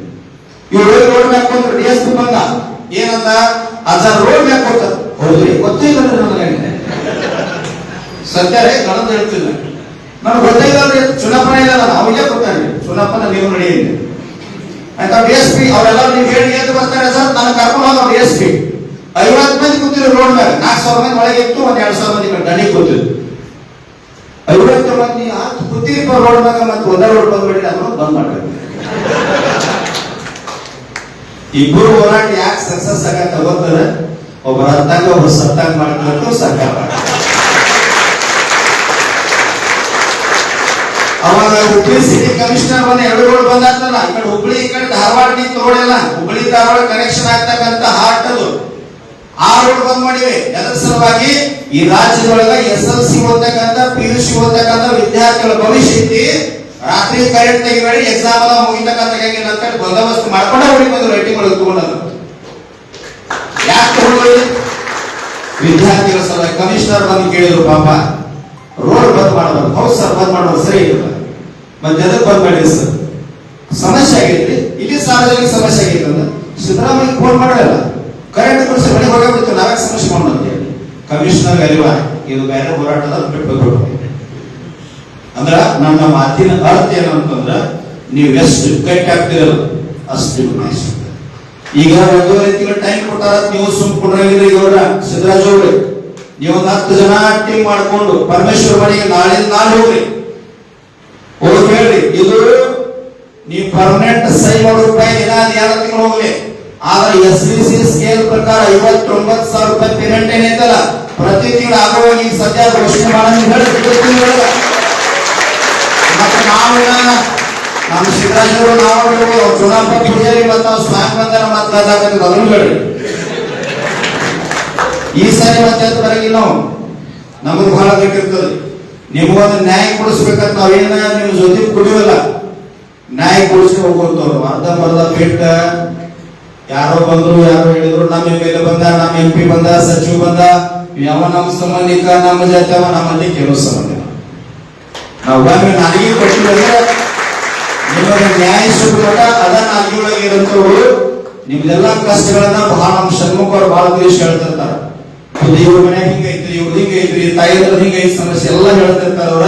ಇವ್ರು ರೋಡ್ ಮ್ಯಾಕ್ ಬಂದ್ರು. DSP ಬಂದ ಏನಂತ, ಅಜ್ಜಾರ ರೋಡ್ ಮ್ಯಾಕ್ ಹೋಗ್ತಾರ. ಹೌದ್ರಿ ಗೊತ್ತಿಲ್ಲ ನನಗೆ ಸತ್ಯ ರೇ ಗಣದ ಹೇಳ್ತಿಲ್ಲ. ನನಗೆ ಗೊತ್ತಿಲ್ಲ ಚುನಾವಣೆ ಇಲ್ಲ, ಅವಾಗೇ ಗೊತ್ತಾಗ್ಲಿ ಚುನಾವಣೆ ನೀವು ನಡೆಯಿಲ್ಲ ಅಂತ. DSP ಅವರೆಲ್ಲ ನೀವು ಹೇಳಿ ಎದ್ದು ಬರ್ತಾರೆ ಸರ್, ನಾನು ಕರ್ಕೊಂಡು ಹೋದ DSP 50 ಮಂದಿ ಕೂತಿದ್ರು ರೋಡ್ ಮ್ಯಾಗ. 4,000 ಮಂದಿ ಒಳಗೆ ಇತ್ತು, ಒಂದ್ 2,000 ಮಂದಿ ದಂಡಿಗೆ ಕೂತಿದ್ರು. 50 ಮಂದಿ ಕೂತಿರ್ಪ ರೋಡ್ ಮ್ಯಾಗ. ಮತ್ತೆ ಒಂದೇ ರೋಡ್ ಬಂದ್ಬಿಡಿ ಅದನ್ನು ಬಂದ್ ಮಾಡ್ತಾರೆ. ಇಬ್ಬರು ಹೋರಾಟ ಯಾಕೆ ಸಕ್ಸಸ್ ಆಗತ್ತ ಗೊತ್ತದ, ಒಬ್ಬರು ಹತ್ತಾಗ ಒಬ್ಬರು ಸತ್ತಾಗ ಮಾಡ್ಕೊಂಡು ಸರ್ಕಾರ. ಅವಾಗ ಹುಬ್ಳಿ ಸಿಟಿ ಕಮಿಷನರ್ ಬಂದ 2 ರೋಡ್ ಬಂದಾಗ್ತಲ್ಲ. ಈ ಕಡೆ ಹುಬ್ಳಿ, ಈ ಕಡೆ ಧಾರವಾಡ ನಿಂತ ರೋಡ್ ಎಲ್ಲ ಹುಬ್ಳಿ ಧಾರವಾಡ ಕನೆಕ್ಷನ್ ಆಗ್ತಕ್ಕಂತ ಹಾರ್ಟ್ ಅದು. ಆ ರೋಡ್ ಬಂದ್ ಮಾಡಿವೆ. ಅದರ ಸಲುವಾಗಿ ಈ ರಾಜ್ಯದೊಳಗ SLC ಓದತಕ್ಕಂತ PUC ಓದತಕ್ಕಂತ ವಿದ್ಯಾರ್ಥಿಗಳ ಭವಿಷ್ಯ ರಾತ್ರಿ ಕರೆಂಟ್ ತೆಗಿಬೇಡಿ, ಎಕ್ಸಾಮ್ ಎಲ್ಲ ಮುಗಿತಕ್ಕಂತ ಬಂದೋಬಸ್ತ್ ಮಾಡ್ಕೊಂಡೆ ಹೊಡಿ ಬಂದು ರೈಟಿಂಗ್ ಒಳಗೆ ತಗೊಂಡರು. ಯಾಕೆ ತಗೊಂಡ್ರಿ? ವಿದ್ಯಾರ್ಥಿಗಳ ಸಲುವಾಗಿ. ಕಮಿಷನರ್ ಬಂದು ಕೇಳಿದ್ರು, ಪಾಪ ರೋಡ್ ಬಂದ್ ಮಾಡಬಾರ್ದು. ಹೌದು ಸರ್ ಬಂದ್ ಮಾಡೋದು ಸರಿ ಇಲ್ಲ, ಮತ್ತೆ ಎದಕ್ಕೆ ಬಂದ್ ಮಾಡಿದ್ರಿ ಸರ್? ಸಮಸ್ಯೆ ಆಗೈತ್ರಿ, ಇಲ್ಲಿ ಸಾರ್ವಜನಿಕ ಸಮಸ್ಯೆ ಆಗೈತೆ ಅಂತ ಸಿದ್ದರಾಮಯ್ಯ ಫೋನ್ ಮಾಡಲ್ಲ. ಕರೆಂಟ್ ಕೊಡಿಸಿ ಮನೆಗೆ ಹೋಗ್ಬಿಡ್ತು, ನಾವೇ ಸಮಸ್ಯೆ ಮಾಡೋಣ ಅಂತ ಹೇಳಿ ಕಮಿಷನರ್ ಅರಿವಾ ಇದು ಬೇರೆ ಹೋರಾಟದ ಬಿಟ್ಟು. ಅಂದ್ರ ನನ್ನ ಮಾತಿನ ಅರ್ಥ ಏನಂತಂದ್ರ, ನೀವು ಎಷ್ಟು ಗಟ್ಟಿ ಆಗ್ತಿರಲ್ಲ ಅಷ್ಟು ಈಗ 1.5 ತಿಂಗಳು ಟೈಮ್ ಕೊಟ್ಟಾರ. ನೀವು ಸುಮ್ ಕೊಡ್ರಿ ಗೌಡ ಸಿದ್ದರಾಜ್ ಅವ್ರಿ, ನೀವು 10 ಜನ ಟೀಮ್ ಮಾಡ್ಕೊಂಡು ಪರಮೇಶ್ವರ ಮನೆಗೆ ನಾಳೆ ಹೋಗ್ರಿ, ಹೋಗಿ ಹೇಳ್ರಿ ಇದು ನೀವು ಪರ್ಮನೆಂಟ್ ಸೈ ಮಾಡೋ ರೂಪಾಯಿ ದಿನ 2 ತಿಂಗಳು ಹೋಗ್ಲಿ. ಆದ್ರೆ SBC ಸ್ಕೇಲ್ ಪ್ರಕಾರ 59,000 ರೂಪಾಯಿ ಪೇಮೆಂಟ್ ಏನೈತಲ್ಲ ಪ್ರತಿ ತಿಂಗಳು ಆಗುವಾಗ ಈಗ ಸದ್ಯ ಘೋಷಣೆ ಮಾಡೋದು ಹೇಳಿ. ಮತ್ತೆ ನಾವು ನಮ್ಮ ಸಿದ್ದರಾಜರು ನಾವು ಚುನಾವಣಾ ಪೂಜಾರಿ ಮತ್ತು ಸ್ವಾಮಿ ಬಂಧನ ಮಾತಾಡಕತ್ತಿದ್ದು ಅದನ್ನು ಹೇಳಿ. ಈ ಸಾರಿ ಮತ್ತೆ ಬರಂಗಿಲ್ಲ ನಾವು, ನಮಗ್ ಬಹಳ ಬೇಕಿರ್ತದೆ. ನಿಮಗೊಂದು ನ್ಯಾಯ ಕೊಡಿಸ್ಬೇಕಂತ ನಾವೇನ ನಿಮ್ ಜೊತೆ ಕುಡಿಯೋಲ್ಲ, ನ್ಯಾಯ ಕೊಡಿಸಿ ಹೋಗೋದವ್ರು. ಅರ್ಧಂಬರ್ಧ ಬಿಟ್ಟ ಯಾರೋ ಬಂದ್ರು ಯಾರೋ ಹೇಳಿದ್ರು, ನಮ್ಮ MLA ಬಂದ, ನಮ್ಮ MP ಬಂದ, ಸಚಿವ ಬಂದ, ಯಾವ ನಮ್ಮ ಸಂಬಂಧಿಕ ನಮ್ಮ ಜಾತಿಯವ ನಮ್ಮ ಮಂದಿ ಕೆಲವು ಸಂಬಂಧ. ನಾವು ನಾಲಿಗೆ ಕೊಟ್ಟಿದ್ರೆ ನಿಮಗೆ ನ್ಯಾಯ ಸಿಗುವಾಗ ಅದ ನಾಲಿಗೆ ಇರುತ್ತವರು. ನಿಮ್ದೆಲ್ಲಾ ಕಷ್ಟಗಳನ್ನ ಬಹಳ ನಮ್ಮ ಷಣ್ಮುಖರು ಬಹಳ ದೇಶ ಹೇಳ್ತಿರ್ತಾರ. ಇವ್ರ ಮನ್ಯಾಗ ಹಿಂಗೈತ್ರಿ, ಇವ್ರ ಹಿಂಗೈತ್ರಿ, ತಾಯಿದ್ರ ಹಿಂಗೈತಿ ಸಮಸ್ಯೆ ಎಲ್ಲ ಹೇಳ್ತಿರ್ತಾರ ಅವ್ರ.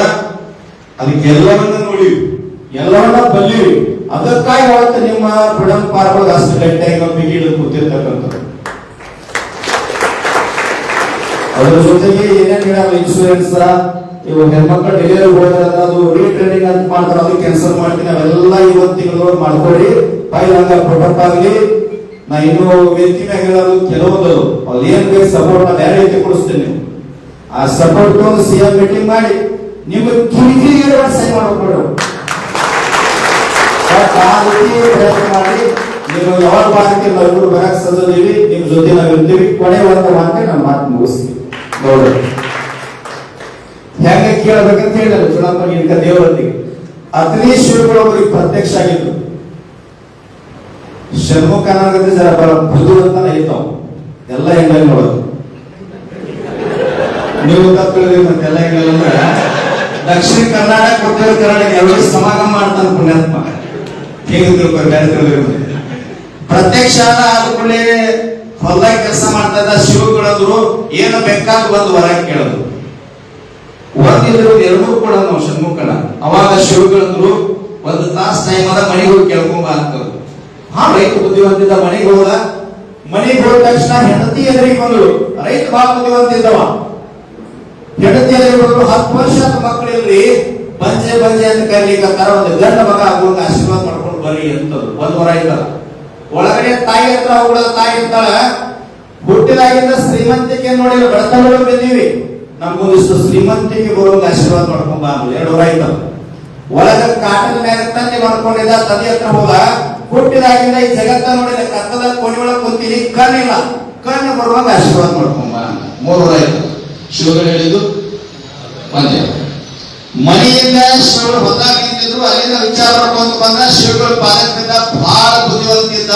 ಅದಕ್ಕೆಲ್ಲವನ್ನ ನೋಡಿ ಎಲ್ಲವನ್ನ ಬಲ್ಲಿವಿ. ಅದಕ್ಕಾಗಿ ಅವತ್ತು ನಿಮ್ಮ ಫ್ರೀಡಂ ಪಾರ್ಕ್ ಅಷ್ಟು ಗಟ್ಟಿಯಾಗಿ ನಾವು ಬಿಗಿದು ಕೂತಿರ್ತಕ್ಕಂಥದ್ದು. ಅದ್ರ ಜೊತೆಗೆ ಏನೇನ್ ಹೇಳಲ್ಲ, ಇನ್ಶೂರೆನ್ಸ್, ಇವು ಹೆಣ್ಮಕ್ಳು ಡೆಲಿವರಿ ಹೋದ್ರೆ ಅದು ರೀಟ್ರೈನಿಂಗ್ ಅಂತ ಮಾಡ್ತಾರೆ, ಅದು ಕ್ಯಾನ್ಸಲ್ ಮಾಡ್ತೀನಿ. ಅವೆಲ್ಲ ಇವತ್ತು ತಿಂಗಳು ಮಾಡ್ಕೊಳ್ಳಿ. ಫೈಲ್ ಹಂಗ ಪ್ರೊಟೆಕ್ಟ್ ಆಗಲಿ. ನಾ ಇನ್ನು ವೇದಿಕೆ ಮ್ಯಾಗ ಹೇಳೋದು ಕೆಲವೊಂದು ಅಲ್ಲಿ ಏನ್ ಬೇಕು ಸಪೋರ್ಟ್ ನಾ ಬೇರೆ ರೀತಿ ಕೊಡಿಸ್ತೇನೆ. ನೀವು ಆ ಸಪೋರ್ಟ್ ತಗೊಂಡು CM ಮೀಟಿಂಗ್ ಮಾಡಿ ನಿಮ್ಗೆ ಕಿವಿಗೆ ಸೈ ಮಾಡ್ಕೊಡ್ರು. ಆ ರೀತಿ ಪ್ರಯತ್ನ ಮಾಡಿ ನೀವು ಯಾವಾಗ ಮಾತಕ್ಕೆ ನಾವು ಬರಕ್ ಸದೀವಿ, ನಿಮ್ ಜೊತೆ ನಾವು ಇರ್ತೀವಿ. ಕೊನೆ ಒಂದು ಮಾತೇ ನಾನು ಮಾತು ಮುಗಿಸ್ತೀವಿ. ನೋಡ್ರಿ ಹೆಂಗೆ ಕೇಳಬೇಕಂತ ಹೇಳಿದ್ರು ಚುನಾವಣೆ ಈಗ ದೇವರೊಂದಿಗೆ ಅಗ್ನಿ ಶಿವಗಳು ಅವ್ರಿಗೆ ಪ್ರತ್ಯಕ್ಷ ಆಗಿದ್ರು. ಷಣ್ಮುಖನಾಗತ್ತೆ ಜರ ಬುದು ಅಂತ ಐತಾವ ಎಲ್ಲ ಹೆಂಗಾಗಿ ನೋಡೋದು. ನೀವು ತಪ್ಪಿಳಿದ್ರಿ ಮತ್ತೆಲ್ಲ ಹೆಂಗಂದ್ರೆ ದಕ್ಷಿಣ ಕರ್ನಾಟಕ ಉತ್ತರ ಕರ್ನಾಟಕ ಎಲ್ಲರೂ ಸಮಾಗಮ ಮಾಡ್ತಾನೆ ಪುಣ್ಯಾತ್ಮ. ಹೇಗೆ ತಿಳ್ಕೊಂಡು ಬೇರೆ ತಿಳಿದಿರ್ಬೋದು. ಪ್ರತ್ಯಕ್ಷ ಆದ ಕೂಡಲೇ ಹೊಲದಾಗ ಕೆಲಸ ಮಾಡ್ತಾ ಇದ್ದ ಶಿವಗಳಂದ್ರು ಏನು ಬೇಕಾದ ಒಂದು ವರ ಕೇಳೋದು. ಒಂದಿದ್ರು ಎರಡೂ ಕೂಡ ನಾವು ಷಣ್ಮುಖನ. ಅವಾಗ ಶಿವಗಳಂದ್ರು ಒಂದು ತಾಸು ಟೈಮ್ ಅದ ಮನೆಗೆ ಹೋಗಿ ಕೇಳ್ಕೊಂಬ ಅಂತದ್ದು. ರೈತ ಬುದ್ಧಿವಂತಿದ್ದ ಮನೆಗೆ ಹೋದ. ಮನೆಗೆ ಹೋದ ತಕ್ಷಣ ಹೆಂಡತಿ ಎದುರಿಗೆ ಬಂದ್ರು. ರೈತ ಬಹಳ ಬುದ್ಧಿವಂತಿದ್ದವ. ಹೆಂಡತಿ ಎದುರಿಗೆ ಬಂದ್ರು. 10 ವರ್ಷದ ಮಕ್ಕಳಿಲ್ರಿ, ಬಂಜೆ ಬಂಜೆ ಅಂತ ಕರೀಲಿಕ್ಕತ್ತಾರ. ಒಂದು ಗಂಡ ಮಗ ಆಗುವಂಗ ಆಶೀರ್ವಾದ ಮಾಡ್ಕೊಂಡು ಬರ್ರಿ ಅಂತದ್ದು ಒಂದು ವರ ಇದ್ದಲ್ಲ. ಒಳಗಡೆ ತಾಯಿ ಹತ್ರ ಹೋಗಳ ತಾಯಿ ಇರ್ತಾಳ. ಹುಟ್ಟಿದಾಗಿಂದ ಶ್ರೀಮಂತಿಕೆ ನೋಡಿಲ್ಲ, ಬಡತನ ಬಂದೀವಿ, ನಮ್ಗೊಂದಿಷ್ಟು ಶ್ರೀಮಂತಿಕೆ ಬರುವಂಗ ಆಶೀರ್ವಾದ ಮಾಡ್ಕೊಂಡ್ ಬಾ. 2 ವರ ಇದ್ದಾವ. ಒಳಗ ಕಾಟನ್ ಮ್ಯಾಗ ತಂದೆ ಮಾಡ್ಕೊಂಡಿದ್ದ. ತಂದೆ ಹತ್ರ ಹೋದ. ಹುಟ್ಟಿದಾಗಿಂದ ಈ ಜಗತ್ತ ನೋಡಿದ, ಕತ್ತದ ಕೋಣಿ ಒಳಗೆ ಕುಂತೀನಿ, ಕಣ್ಣಿಲ್ಲ, ಕಣ್ಣು ಬರುವಾಗ ಆಶೀರ್ವಾದ ಮಾಡ್ಕೊಂಬ. 3 ವರ ಇತ್ತು. ಶಿವಗಳು ಹೇಳಿದ್ದು ಒಂದೇ. ಮನೆಯಿಂದ ಶಿವಗಳು ಹೊತ್ತಾಗ ನಿಂತಿದ್ರು. ಅಲ್ಲಿಂದ ವಿಚಾರ ಮಾಡ್ಕೊಂತ ಬಂದ. ಶಿವಗಳು ಪಾದಕ ಬಿದ್ದ. ಬಹಳ ಬುದ್ಧಿವಂತಿದ್ದ.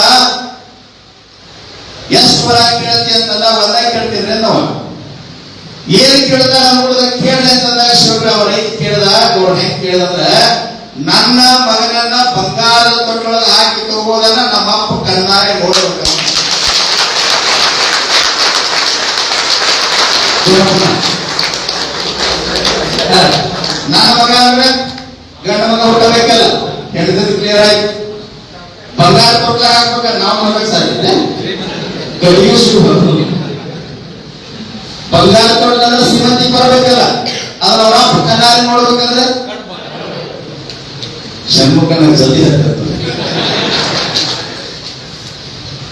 ಎಷ್ಟು ವರ ಕೇಳ್ತಿ ಅಂತಂದ. ಒಂದ ಕೇಳ್ತಿದ್ರೆ ನಾವು ಏನ್ ಕೇಳ್ದ ನೋಡಿದ ಕೇಳಿ ಅಂತಂದ. ಶಿವಗಳು ಅವ್ರ ರೈತ ಕೇಳ್ದ. ಅವ್ರ ಹೆಂಗ್ ಕೇಳ್ದಂದ್ರ, ನನ್ನ ಮಗನನ್ನ ಬಂಗಾರದ ತೊಟ್ಟೊಳಗೆ ಹಾಕಿ ತಗೋದನ್ನ ನಮ್ಮಪ್ಪ ಕಣ್ಣಾರೆ ನೋಡ್ಬೇಕು. ನನ್ನ ಮಗ ಅಂದ್ರೆ ಗಂಡ ಮಗ ಹುಟ್ಟಬೇಕಲ್ಲ, ಹೇಳಿದ್ರೆ ಕ್ಲಿಯರ್ ಆಯ್ತು. ಬಂಗಾರ ತೊಟ್ಲ ಹಾಕ್ಬೇಕ ನಾವು ಮಾಡ್ಬೇಕು ಸಾಧ್ಯ. ಗಡಿಗೆ ಶುರು ಬಂಗಾರ ತೊಟ್ಲ ಅಂದ್ರೆ ಶ್ರೀಮಂತಿ ಬರಬೇಕಲ್ಲ, ಅದ್ರ ಅವರ ಕಣ್ಣಾರೆ ನೋಡ್ಬೇಕಂದ್ರೆ ಷಣ್ಮುಖನ ಜಲ್ದಿ ಹತ್ತದ.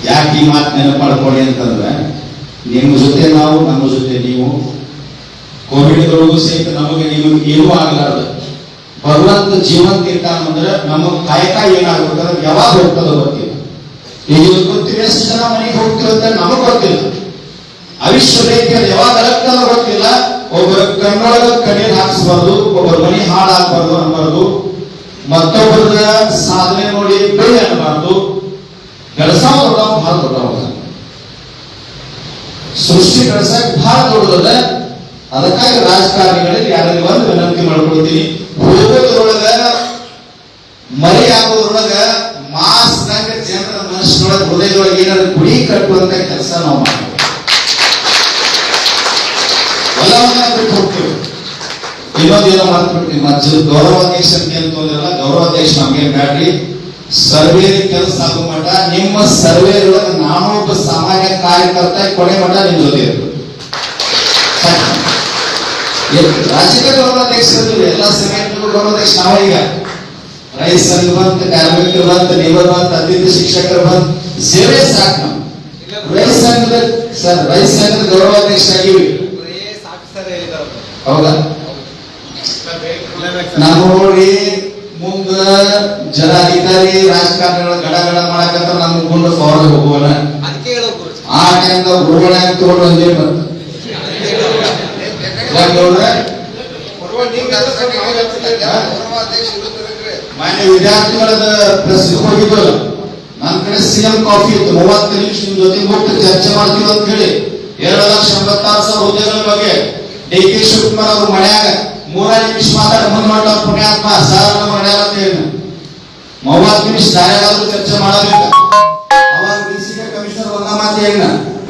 ಯಾಕೆ ಈ ಮಾತು ನೆನಪು ಮಾಡ್ಕೊಳ್ಳಿ ಅಂತಂದ್ರೆ, ನಿಮ್ಮ ಜೊತೆ ನಾವು, ನಮ್ಮ ಜೊತೆ ನೀವು. ಕೋವಿಡ್ದೊಳಗೂ ಸಹಿತ ನಮಗೆ ನಿಮಗೆ ಏನೂ ಆಗಲಾರ್ದು ಭಗವಂತ ಜೀವಂತ ಇಟ್ಟಾನಂದ್ರೆ ನಮ್ಮ ಕಾಯಕ ಏನಾಗ್ಬೇಕಂದ್ರೆ ಯಾವಾಗ ಹೋಗ್ತದೋ ಗೊತ್ತಿಲ್ಲ. ಈಗ ಗೊತ್ತಿಲ್ಲ, ಎಷ್ಟು ಜನ ಮನೆಗೆ ಹೋಗ್ತಿರುತ್ತೆ ನಮಗ್ ಗೊತ್ತಿಲ್ಲ. ಅವಿಶ್ವ ರೀತಿಯಲ್ಲಿ ಯಾವಾಗ ಅಲಗ್ತದೋ ಗೊತ್ತಿಲ್ಲ. ಒಬ್ಬರ ಕಣ್ಣೊಳಗ ಕಣ್ಣೀರ್ ಹಾಕಿಸ್ಬಾರ್ದು, ಒಬ್ಬರ ಮನೆ ಹಾಳಾಗಬಾರ್ದು ಅನ್ಬಾರ್ದು, ಮತ್ತೊಬ್ಬರ ಸಾಧನೆ ನೋಡಿ ಬೆಳೆ ಅನ್ನಬಾರ್ದು. ಕೆಲಸ ದೊಡ್ಡವ, ಬಹಳ ದೊಡ್ಡವ. ಸೃಷ್ಟಿ ಕೆಲಸಕ್ಕೆ ಬಹಳ ದೊಡ್ಡದಲ್ಲ. ಅದಕ್ಕಾಗಿ ರಾಜಕಾರಣಿಗಳಲ್ಲಿ ಯಾರಲ್ಲಿ ಒಂದು ವಿನಂತಿ ಮಾಡ್ಕೊಳ್ತೀನಿ, ಹೋಗೋದ್ರೊಳಗ ಮರಿ ಆಗೋದ್ರೊಳಗ ಮಾಸ್ನಾಗ ಜನರ ಮನಸ್ಸಿನೊಳಗೆ ಹೃದಯದೊಳಗೆ ಏನಾದ್ರು ಗುಡಿ ಕಟ್ಟುವಂತ ಕೆಲಸ ನಾವು ಮಾಡ್ತೀವಿ. ಎಲ್ಲವನ್ನ ಬಿಟ್ಟು ಹೋಗ್ತೀವಿ. ಇನ್ನೊಂದೇನೋ ಮಾಡ್ಬಿಡ್ತೀವಿ. ಮತ್ತೆ ಗೌರವಾಧ್ಯಕ್ಷ ಅಂತ ಅಂದ್ರಲ್ಲ, ಗೌರವಾಧ್ಯಕ್ಷ ನಮ್ಗೆ ಬ್ಯಾಡ್ರಿ. ಸರ್ವೇ ಕೆಲಸ ಆಗೋ ಮಠ ನಿಮ್ಮ ಸರ್ವೇ ಒಳಗೆ ನಾನು ಒಬ್ಬ ಸಾಮಾನ್ಯ ಕಾರ್ಯಕರ್ತ ಕೊನೆ ಮಠ ನಿಮ್ ಜೊತೆ ಇರ್ಬೇಕು. ರಾಜ್ಯದ ಗೌರವಾಧ್ಯಕ್ಷರು ಎಲ್ಲ ಸಂಘಟನೆಗಳು ಗೌರವಾಧ್ಯಕ್ಷ ನಾವ. ಈಗ ರೈತ ಸಂಘ ಬಂತ, ಕಾರ್ಮಿಕರು ಬಂತ, ಲೇಬರ್ ಬಂತ, ಅತಿಥಿ ಶಿಕ್ಷಕರು ಬಂತ, ಸೇವೆ ಸಾಕು. ನಾವು ರೈತ ಸಂಘದ ಗೌರವಾಧ್ಯಕ್ಷ ಆಗಿವಿ. ಹೌದಾ? ನಾವು ನೋಡಿ ಮುಂದ ಜನ ಅಧಿಕಾರಿ ರಾಜಕಾರಣಿಗಳ ಗಡ ಗಡ ಮಾಡಕಂತ ನಮ್ ಗುಂಡ ಫಾರ್ಡ್ ಹೋಗುವನ. ಆ ಟೈಮ್ದಾಗ ಹುಡುಗನ ತಗೊಂಡು ಬಂದೇ ಬಂತ ಮಾನ್ಯ ವಿದ್ಯಾರ್ಥಿಗಳದ ಪ್ರೆಸ್ಗೆ ಹೋಗಿದ್ವಲ್ಲ, ನನ್ನ ಕಡೆ ಸಿಎಂ ಕಾಫಿ ಇತ್ತು. 30 ನಿಮಿಷ ನಿಮ್ ಜೊತೆ ಮುಟ್ಟು ಚರ್ಚೆ ಮಾಡ್ತೀವಿ ಅಂತ ಹೇಳಿ 2,86,000 ಹುದ್ದೆಗಳ ಬಗ್ಗೆ ಡಿ.ಕೆ. ಶಿವಕುಮಾರ್ ಅವ್ರ ಮನ್ಯಾಗ 3 ನಿಮಿಷ ಮಾತಾಡ ಮುಂದ್ ಮಾಡ್ತಾರ. ಪುಣ್ಯಾತ್ಮ ಸಾಧಾರಣ ಮಾಡ್ಯಾರ ಅಂತ ಹೇಳಿ 30 ನಿಮಿಷ ದಾರ್ಯಾಗಾದ್ರೂ ಚರ್ಚೆ ಮಾಡೋದಿಲ್ಲ. ಅವಾಗ ಡಿಸಿಗೆ ಕಮಿಷನರ್ ಒಂದ ಮಾತು ಹೇಳಿನ,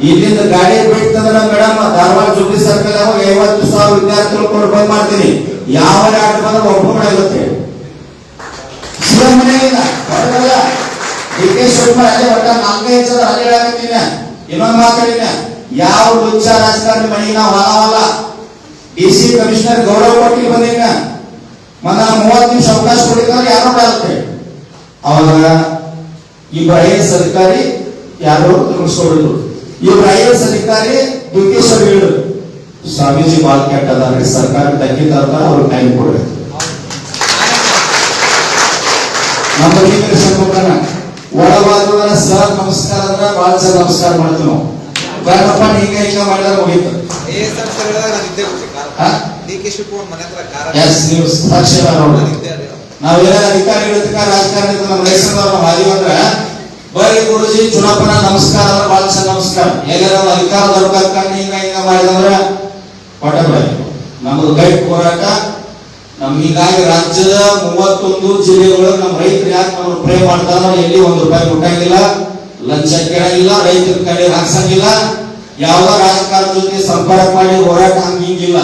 ಇಲ್ಲಿಂದ ಗಾಡಿ ಬಿಡ್ತಂದ್ರ ಮೇಡಮ್ ಧಾರವಾಡ ಜುಬ್ಲಿ ಸರ್ಕಲ್ 50,000 ವಿದ್ಯಾರ್ಥಿಗಳು ಕೊಂಡು ಬಂದ್ ಮಾಡ್ತೀನಿ, ಯಾವ ಆಟ ಬಂದ್ರೆ ಒಪ್ಪಿಕೊಳ್ಳುತ್ತೆ. ಸಿಎಂ ಮನೆಯಿಂದ ಹೊರಗಲ್ಲ. ಡಿ.ಕೆ. ಶಿವಕುಮಾರ್ ಅಲ್ಲೇ ಒಟ್ಟ 4-5 ಜನ ಅಲ್ಲೇ ಹೇಳಕತ್ತೀನಿ. ಇನ್ನೊಂದು ಮಾತಾಡಿನ, ಯಾವ ಲುಚ್ಚ ರಾಜಕಾರಣಿ ಮನೆಗೆ ನಾವು ಹಾಳವಲ್ಲ. ಡಿಸಿ ಕಮಿಷನರ್ ಗೌರವ ಕೊಟ್ಟಿ ಬಂದಿನ ಮನ 30 ನಿಮಿಷ ಅವಕಾಶ ಕೊಡಿದ್ರೆ ಯಾರು ಆಗುತ್ತೆ. ಅವಾಗ ಇಬ್ಬರು IAS ಅಧಿಕಾರಿ ಯಾರು ತಿಳಿಸ್ಕೊಡಿದ್ರು. ಇವ್ರು IAS ಅಧಿಕಾರಿ ದುಃಖೇಶ್ವರ್ ಹೇಳಿದ್ರು, ಸ್ವಾಮೀಜಿ ಬಾಳ ಕೆಟ್ಟದಾರೆ, ಸರ್ಕಾರ ತಗ್ಗಿದಾರ, ಅವ್ರಿಗೆ ಟೈಮ್ ಕೊಡ್ಬೇಕು. ನಮ್ಮ ಷಣ್ಮುಖನ ಒಳಗಾದ್ರ ಸರ್ ನಮಸ್ಕಾರ ಅಂದ್ರೆ ಬಾಳ ಸರ್ ನಮಸ್ಕಾರ ಮಾಡ್ತೀವಿ ನಾವು. ಬೇಡಪ್ಪ ಹಿಂಗ ಹಿಂಗ ಮಾಡಿದ್ರೆ ಮುಗೀತು. ನೀವು ಸಾಕ್ಷಿ ನಾವೇನ ಅಧಿಕಾರಿಗಳ ರಾಜಕಾರಣ ನಮ್ಮ ರೈತರವ್ರ ಮಾದೀವಿ ಅಂದ್ರೆ ಬರ್ರಿ ಗುರುಜಿ ಚುನಾಪನ ನಮಸ್ಕಾರ ಅಂದ್ರೆ ಬಾಳ ಸರ್ ನಮಸ್ಕಾರ. ಎಲ್ಲಾರ ಅಧಿಕಾರ ದೊರಕಂಡು ಹಿಂಗ ಹಿಂಗ ಮಾಡಿದಂದ್ರೆ ಪಟ ಬಿಡ ನಮ್ದು ಗೈಡ್ ಹೋರಾಟ. ನಮ್ ಹೀಗಾಗಿ ರಾಜ್ಯದ 31 ಜಿಲ್ಲೆಗಳು ನಮ್ಮ ರೈತರು ಯಾಕೆ ನಾವು ಪ್ರೇ ಮಾಡ್ತಾರ, ಎಲ್ಲಿ ₹1 ಮುಟ್ಟಂಗಿಲ್ಲ, ಲಂಚ ಕೇಳಂಗಿಲ್ಲ, ರೈತರ ಕಡೆ ಹಾಕ್ಸಂಗಿಲ್ಲ, ಯಾವ ರಾಜಕಾರಣ ಜೊತೆ ಸಂಪರ್ಕ ಮಾಡಿ ಹೋರಾಟ ಹಂಗಿಲ್ಲ.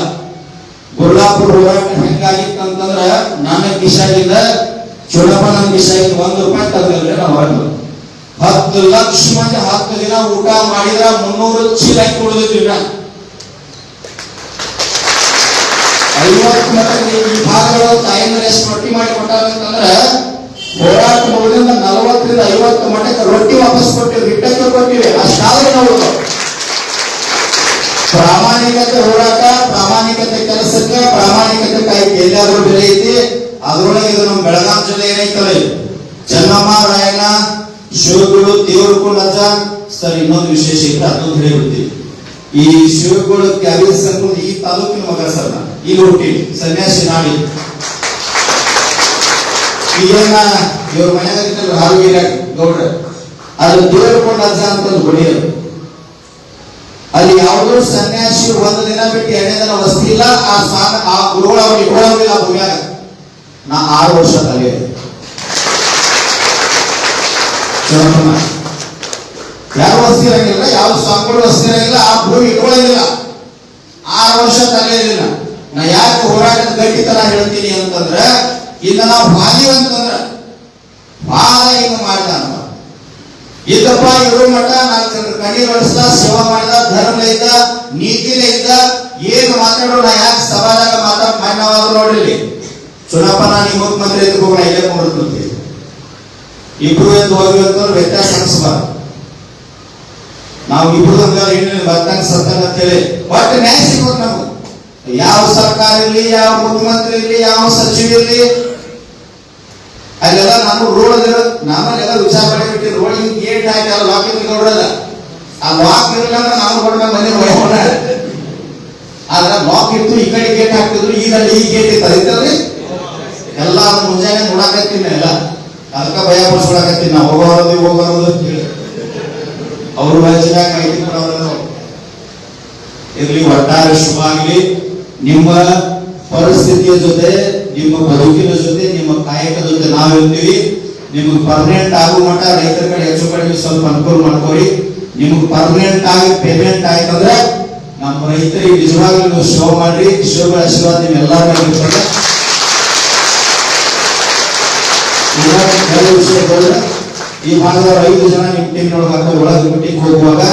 ಗುರ್ಲಾಪುರ ಹೋರಾಟ ಹೆಂಗಾಗಿತ್ತು ಅಂತಂದ್ರ ನನ್ನ ಕಿಶಾಗಿಂದ ಚುನಾವಣಾ ಕಿಶಾಗಿಂದ ₹1 ತಗಲಿಲ್ಲ. ನಾವು ಹೊರಗೆ 10 ಲಕ್ಷ ಮಂದಿ 10 ದಿನ ಊಟ ಮಾಡಿದ್ರ 300 ಚೀಲ ಹಾಕಿ ಉಳಿದಿದ್ವಿ. 50 ಮಟ್ಟಕ್ಕೆ ಈ ಭಾಗಗಳು ತಾಯಿನ ಎಷ್ಟು ರೊಟ್ಟಿ ಮಾಡಿ ಕೊಟ್ಟಾರಂತಂದ್ರೆ ಹೋರಾಟ ಮುಗಿದಿಂದ 40 ರಿಂದ 50 ಮಟ್ಟಕ್ಕೆ ರೊಟ್ಟಿ ವಾಪಸ್ ಕೊಟ್ಟಿವಿ, ಹಿಟ್ಟಕ್ಕೆ ಕೊಟ್ಟಿವಿ. ಅಷ್ಟಾದ್ರೆ ನಾವು ಪ್ರಾಮಾಣಿಕತೆ ಹೋರಾಟ, ಪ್ರಾಮಾಣಿಕತೆ ಕೆಲಸಕ್ಕೆ, ಪ್ರಾಮಾಣಿಕತೆ ಕಾಯ್ದೆ ಎಲ್ಲಾದ್ರೂ ಬೆಲೆ ಐತಿ. ಅದ್ರೊಳಗೆ ಇದು ನಮ್ಮ ಬೆಳಗಾವಿ ಜಿಲ್ಲೆ ಏನೈತಲ್ಲ, ಚೆನ್ನಮ್ಮ ರಾಯಣ್ಣ ಶಿವಗುರು ದೇವರಕೊಂಡ ಸರ್. ಇನ್ನೊಂದು ವಿಶೇಷ ಇತ್ತು, ಅದೊಂದು ಹೇಳಿಬಿಡ್ತೀವಿ. ಈ ಶಿವಗುರು ಕ್ಯಾಬಿನೆಟ್ ಸಂಘ ಈ ತಾಲೂಕಿನ ಮಗ ಸರ್. ಈಗ ಹುಟ್ಟಿ ಸನ್ಯಾಸಿ ನಾಡಿ ಈಗೇನ ಇವ್ರ ಮನೆಯಾಗ ಹಾರುಗಿರ ಗೌಡ್ರ ಅಲ್ಲಿ ದೇವರಕೊಂಡ ಅಂತ ಗುಡಿ. ಅಲ್ಲಿ ಯಾವುದೋ ಸನ್ಯಾಸಿ 1 ದಿನ ಬಿಟ್ಟು 2ನೇ ದಿನ ವಸ್ತಿ ಇಲ್ಲ. ಆ ಗುರುಗಳು ಅವ್ರು ಇಟ್ಕೊಳ್ಳೋದಿಲ್ಲ ಭೂಮಿಯಾಗ. ನಾ 6 ವರ್ಷ ತಲೆ ಯಾರು ವಸ್ತಿ ಇರಂಗಿಲ್ಲ, ಯಾವ ಸ್ವಾಮಿಗಳು ವಸ್ತಿ ಇರಂಗಿಲ್ಲ, ಆ ಭೂಮಿ ಇಟ್ಕೊಳ್ಳಂಗಿಲ್ಲ. 6 ವರ್ಷ ತಲೆಯಿಲ್ಲ. ನಾ ಯಾಕೆ ಹೋರಾಟದ ಗಟ್ಟಿತನ ಹೇಳ್ತೀನಿ ಅಂತಂದ್ರೆ, ಇನ್ನು ನಾವು ಬಾಲಿವ್ ಅಂತಂದ್ರ ಬಾಳ ಹಿಂಗ ಮಾಡ್ದ ಅಂತ ಇದ್ದಪ್ಪ ಇರೋ ಮಠ 4 ಜನರ ಕಣ್ಣೀರ್ ಒಡಿಸ್ದ, ಸೇವಾ ಮಾಡಿದ, ಧರ್ಮ ಇದ್ದ, ನೀತಿನೇ ಇದ್ದ. ಏನು ಮಾತಾಡೋ ನಾ ಯಾಕೆ ಸಭಾದಾಗ ಮಾತಾಡ್ ನೋಡ್ರಿ. ಚುನಾವಣಾ ನಾನು ಮುಖ್ಯಮಂತ್ರಿ ಎದ್ದು ಹೋಗೋಣ, ಇಲ್ಲೇ ನೋಡ್ತೀನಿ. ಇಬ್ರು ಎದ್ದು ಹೋಗಿ ಅಂತಂದ್ರೆ ವ್ಯತ್ಯಾಸ ಅನಿಸ್ಬಾರ್ದು. ನಾವು ಇಬ್ರು ಏನೇನು ಬರ್ತಂಗ ಸತ್ತಂಗ ಅಂತೇಳಿ ಒಟ್ಟು ನ್ಯಾಯ ಸಿಗೋದು ನಾವು. ಯಾವ ಸರ್ಕಾರ ಇರ್ಲಿ, ಯಾವ ಮುಖ್ಯಮಂತ್ರಿ ಇರ್ಲಿ, ಯಾವ ಸಚಿವ ಇರ್ಲಿ, ಅಲ್ಲೆಲ್ಲ ನಾನು ರೋಡ್ ನಮ್ಮಲ್ಲೆಲ್ಲ ವಿಚಾರ ಮಾಡಿ ಬಿಟ್ಟು ರೋಡ್ ಗೇಟ್ ಹಾಕಿ ಅಲ್ಲ ಲಾಕ್ ಇದ್ರೆ ನೋಡಲ್ಲ. ಆ ಲಾಕ್ ಇರಲಿಲ್ಲ ಅಂದ್ರೆ ನಾವು ಕೊಡ ಮನೆ ಹೋಗೋಣ. ಆದ್ರೆ ಲಾಕ್ ಇತ್ತು, ಈ ಕಡೆ ಗೇಟ್ ಹಾಕ್ತಿದ್ರು, ಈಗ ಈ ಗೇಟ್ ಇತ್ತಲ್ರಿ ಎಲ್ಲ ಮುಂಜಾನೆ ನೋಡಾಕತ್ತೀನಿ. ಎಲ್ಲ ಅದಕ್ಕೆ ಭಯ ಪಡಿಸ್ಕೊಳಕತ್ತೀನಿ. ನಾವು ಹೋಗೋದು ಅಂತ ಹೇಳಿ ಅವ್ರ ವಯಸ್ಸಿನಾಗ ಮಾಹಿತಿ ಕೊಡೋದು ಇರ್ಲಿ. ಒಟ್ಟಾರೆ ಶುಭ ಆಗಲಿ. ನಿಮ್ಮ ಪರಿಸ್ಥಿತಿಯ ಜೊತೆ, ನಿಮ್ಮ ಬದುಕಿನ ಜೊತೆ, ನಿಮ್ಮ ಕಾಯಕದ ಜೊತೆ ನಾವಿರ್ತೀವಿ. ನಿಮ್ಗೆ ಪರ್ಮನೆಂಟ್ ಆಗೋ ಮಟ್ಟ ರೈತರ ಕಡೆ ಹೆಚ್ಚು ಕಡಿಮೆ ಸ್ವಲ್ಪ ಅನುಕೂಲ ಮಾಡ್ಕೊರಿ. ನಿಮ್ಗೆ ಪರ್ಮನೆಂಟ್ ಆಗಿ ಪೇಮೆಂಟ್ ಆಯ್ತಂದ್ರೆ ನಮ್ಮ ರೈತರಿಗೆ ನಿಜವಾಗ್ಲೂ ನೀವು ಶೋ ಮಾಡ್ರಿ. ಶಿವಗಳ ಆಶೀರ್ವಾದ ನಿಮ್ಮೆಲ್ಲರ ಮೇಲೆ ಇರ್ತದೆ. ವಿಷಯಗಳು ಈ ಭಾಗದ 5 ಜನ ನಿಮ್ಮ ಟೀಮ್ನೊಳಗೆ ಒಳಗೆ ಮೀಟಿಂಗ್ ಹೋಗುವಾಗ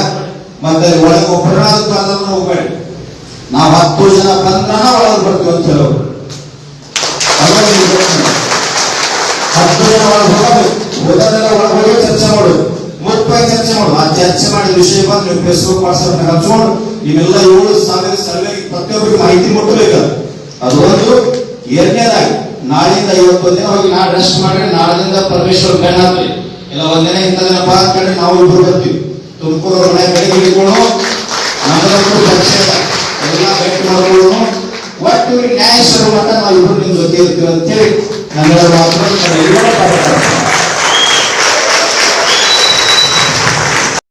ಮತ್ತೆ ಒಳಗೆ ಒಬ್ಬರಾದ್ರು ಬಂದ್ರೆ ಹೋಗ್ಬೇಡಿ. ನಾವು 10 ಜನ ಬಂದ್ರೆ ಒಳಗೆ ಬರ್ತೀವಿ ಅಂತ ಹೇಳೋರು. 10 ಜನ ಒಳಗೆ ಹೋಗೋದೆಲ್ಲ ಒಳಗೆ ಹೋಗಿ ಚರ್ಚೆ ಮಾಡೋದು, ಮುಖ್ಯವಾಗಿ ಚರ್ಚೆ ಮಾಡೋದು. ಆ ಚರ್ಚೆ ಮಾಡಿದ ವಿಷಯ ಬಂದು ನೀವು ಫೇಸ್ಬುಕ್ ವಾಟ್ಸ್ಆಪ್ ಹಂಚ್ಕೊಂಡು ನೀವೆಲ್ಲ 7,000 ಸರ್ವೆ ಪ್ರತಿಯೊಬ್ಬರಿಗೆ ಮಾಹಿತಿ ಮುಟ್ಟಬೇಕು. ಅದು ಒಂದು. 2ನೇದಾಗಿ ನಾಳೆಯಿಂದ 51 ದಿನ ಹೋಗಿ ನಾಳೆ ರೆಸ್ಟ್ ಮಾಡಿ, ನಾಳೆಯಿಂದ ಪರಮೇಶ್ವರ್ ಬೆನ್ನ ಹಾಕ್ರಿ. ಇಲ್ಲ ಒಂದಿನ ಇಂಥ ದಿನ ಬಾಕಂಡು ನಾವು ಇಬ್ರು ಬರ್ತೀವಿ. ತುಮಕೂರು ಮನೆ ಬೆಳಗ್ಗೆ ಹಿಡ್ಕೊಂಡು ನಮ್ಮದಂತೂ ಪಕ್ಷ ಎಲ್ಲ ಭೇಟಿ ಮಾಡ್ಕೊಂಡು ಒಟ್ಟು ನ್ಯಾಯ ಮಟ್ಟ ನಾವು ಇಬ್ರು ನಿಮ್ ಜೊತೆ ಇರ್ತೀವಿ ಅಂತೇಳಿ ನನ್ನ ಮಾತು.